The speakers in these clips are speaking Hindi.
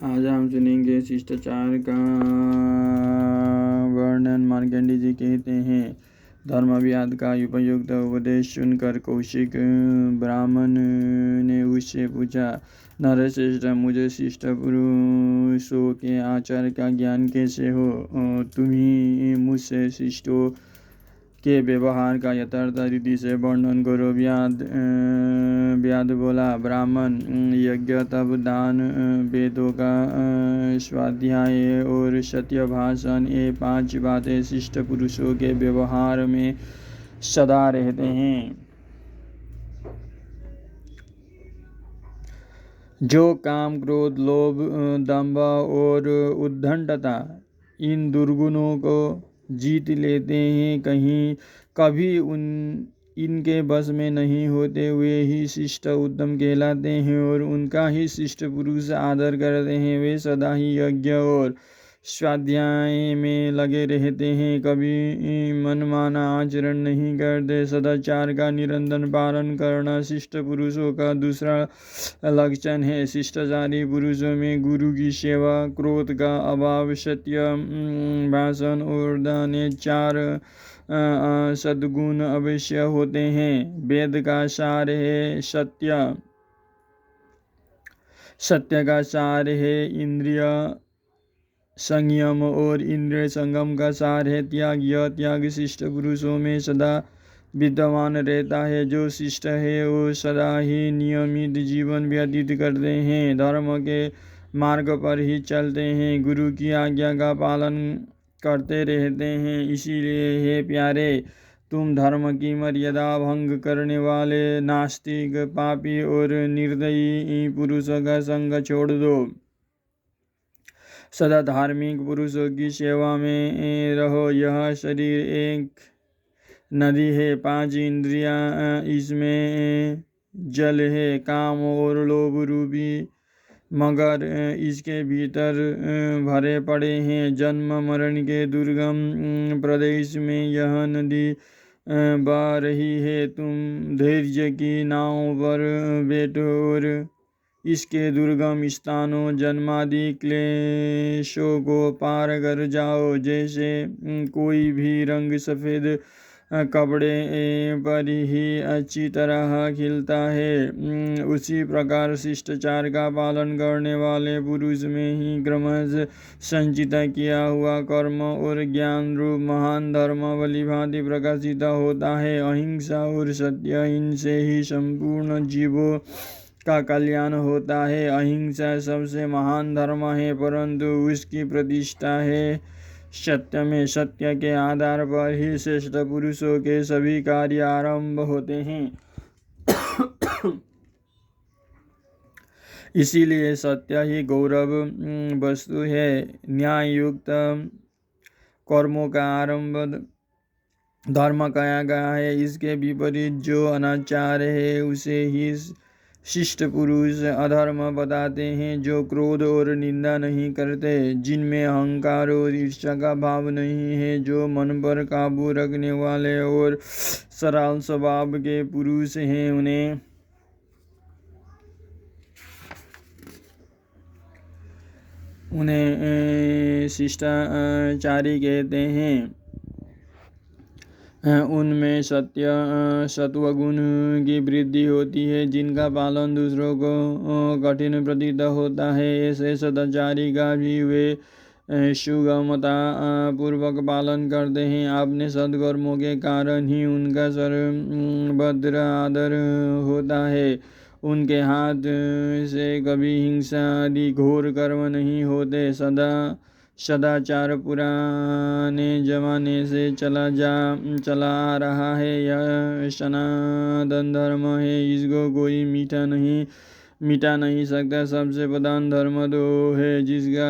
आज हम सुनेंगे शिष्टाचार का वर्णन। मार्कंडेय जी कहते हैं, धर्मव्याध का उपयुक्त उपदेश सुनकर कौशिक ब्राह्मण ने उससे पूछा, नरश्रेष्ठ, मुझे शिष्ट पुरुषों के आचार का ज्ञान कैसे हो? तुम ही मुझसे शिष्टों के व्यवहार का यथार्थ रीति से वर्णन करो। व्याध बोला, ब्राह्मण, यज्ञ, तप, दान, वेदों का स्वाध्याय और सत्य भाषण, ये 5 बातें शिष्ट पुरुषों के व्यवहार में सदा रहते हैं। जो काम, क्रोध, लोभ, दंभ और उद्दंडता इन दुर्गुणों को जीत लेते हैं, कभी इनके बस में नहीं होते, वे ही शिष्ट उत्तम कहलाते हैं और उनका ही शिष्ट पुरुष आदर करते हैं। वे सदा ही यज्ञ और स्वाध्याय में लगे रहते हैं, कभी मनमाना आचरण नहीं करते। सदाचार का निरंतर पालन करना शिष्ट पुरुषों का दूसरा लक्षण है। शिष्टाचारी पुरुषों में गुरु की सेवा, क्रोध का अभाव, सत्य भाषण और दान, 4 सद्गुण अवश्य होते हैं। वेद का सार है सत्य, सत्य का सार है इंद्रिय संयम और इंद्रिय संगम का सार है त्याग। यह त्याग शिष्ट पुरुषों में सदा विद्यमान रहता है। जो शिष्ट है वो सदा ही नियमित जीवन व्यतीत करते हैं, धर्म के मार्ग पर ही चलते हैं, गुरु की आज्ञा का पालन करते रहते हैं। इसीलिए हे प्यारे, तुम धर्म की मर्यादा भंग करने वाले नास्तिक, पापी और निर्दयी पुरुषों का संग छोड़ दो। सदा धार्मिक पुरुषों की सेवा में रहो। यह शरीर एक नदी है, 5 इंद्रियां इसमें जल है, काम और लोभ रूपी मगर इसके भीतर भरे पड़े हैं। जन्म मरण के दुर्गम प्रदेश में यह नदी बह रही है। तुम धैर्य की नाव पर बैठो और इसके दुर्गम स्थानों, जन्मादि क्लेशों को पार कर जाओ। जैसे कोई भी रंग सफ़ेद कपड़े पर ही अच्छी तरह खिलता है, उसी प्रकार शिष्टाचार का पालन करने वाले पुरुष में ही क्रमशः संचित किया हुआ कर्म और ज्ञान रूप महान धर्म भलीभांति प्रकाशित होता है। अहिंसा और सत्य, इनसे ही संपूर्ण जीवों का कल्याण होता है। अहिंसा सबसे महान धर्म है, परंतु उसकी प्रतिष्ठा है सत्य में। सत्य के आधार पर ही श्रेष्ठ पुरुषों के सभी कार्य आरंभ होते हैं। इसीलिए सत्य ही गौरव वस्तु है। न्याय युक्त कर्मों का आरंभ धर्म कहा गया है। इसके विपरीत जो अनाचार है उसे ही शिष्ट पुरुष अधर्म बताते हैं। जो क्रोध और निंदा नहीं करते, जिनमें अहंकार और ईर्ष्या का भाव नहीं है, जो मन पर काबू रखने वाले और सरल स्वभाव के पुरुष हैं, उन्हें शिष्टाचारी कहते हैं। उनमें सत्य सत्वगुण की वृद्धि होती है, जिनका पालन दूसरों को कठिन प्रतीत होता है। ऐसे सदाचारी का भी वे सुगमता पूर्वक पालन करते हैं। अपने सद्कर्मों के कारण ही उनका सर्वत्र आदर होता है। उनके हाथ से कभी हिंसा आदि घोर कर्म नहीं होते। सदाचार पुराने जमाने से चला आ रहा है। यह सनातन धर्म है, इसको कोई मिटा नहीं सकता। सबसे प्रधान धर्म तो है जिसका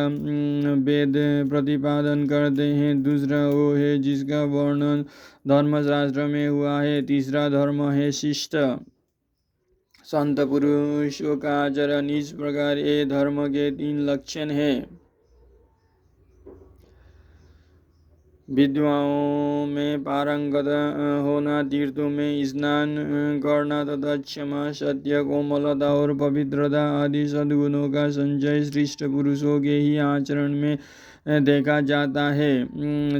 वेद प्रतिपादन करते हैं, दूसरा वो है जिसका वर्णन धर्मशास्त्र में हुआ है, तीसरा धर्म है शिष्ट संत पुरुषों का आचरण। इस प्रकार ये धर्म के 3 लक्षण हैं। विद्याओं में पारंगत होना, तीर्थों में स्नान करना तथा क्षमा, सत्य, कोमलता और पवित्रता आदि सद्गुणों का संचय श्रेष्ठ पुरुषों के ही आचरण में देखा जाता है,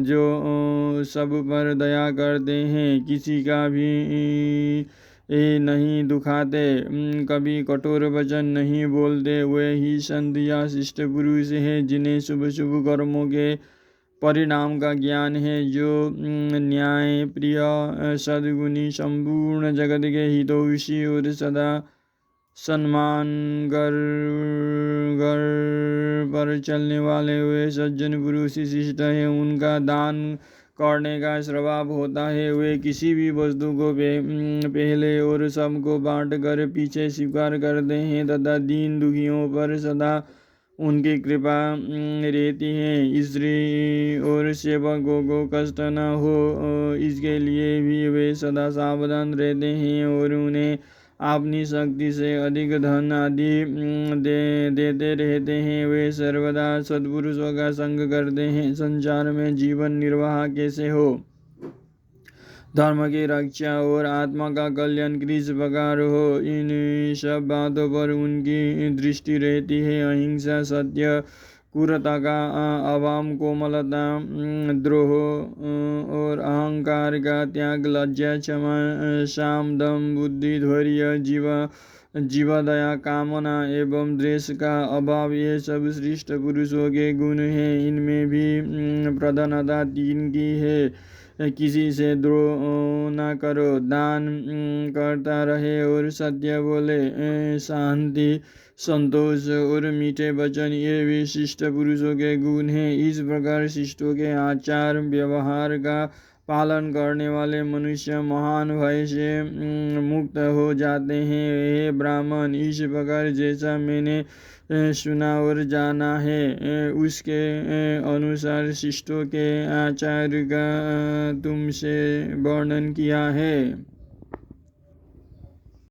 जो सब पर दया करते हैं, किसी का भी नहीं दुखाते, कभी कठोर वचन नहीं बोलते, वे ही संत या शिष्ट पुरुष हैं जिन्हें शुभ शुभ कर्मों के परिणाम का ज्ञान है, जो न्याय प्रिय, सद्गुणी, संपूर्ण जगत के हितैषी और सदा सम्मान घर पर चलने वाले वे सज्जन पुरुष शिष्ट हैं। उनका दान करने का स्वभाव होता है, वे किसी भी वस्तु को पहले और सबको बांट कर पीछे स्वीकार करते हैं तथा दीन दुखियों पर सदा उनकी कृपा रहती है। स्त्री और सेवकों को कष्ट न हो, इसके लिए भी वे सदा सावधान रहते हैं और उन्हें अपनी शक्ति से अधिक धन आदि देते रहते हैं। वे सर्वदा सद्पुरुषों का संग करते हैं। संसार में जीवन निर्वाह कैसे हो, धर्म की रक्षा और आत्मा का कल्याण किस प्रकार हो, इन सब बातों पर उनकी दृष्टि रहती है। अहिंसा, सत्य, क्रूरता का अभाव, कोमलता, द्रोह और अहंकार का त्याग, लज्जा, क्षमा, शाम, दम, बुद्धि, धैर्य, जीवदया, कामना एवं द्वेष का अभाव, ये सब श्रेष्ठ पुरुषों के गुण हैं। इनमें भी प्रधानता तीन की है, किसी से द्रोह न करो, दान करता रहे और सत्य बोले, शांति, संतोष और मीठे वचन, ये भी शिष्ट पुरुषों के गुण हैं। इस प्रकार शिष्टों के आचार व्यवहार का पालन करने वाले मनुष्य महान भय से मुक्त हो जाते हैं। हे ब्राह्मण, इस प्रकार जैसा मैंने सुना और जाना है, उसके अनुसार शिष्टों के आचार का तुमसे वर्णन किया है।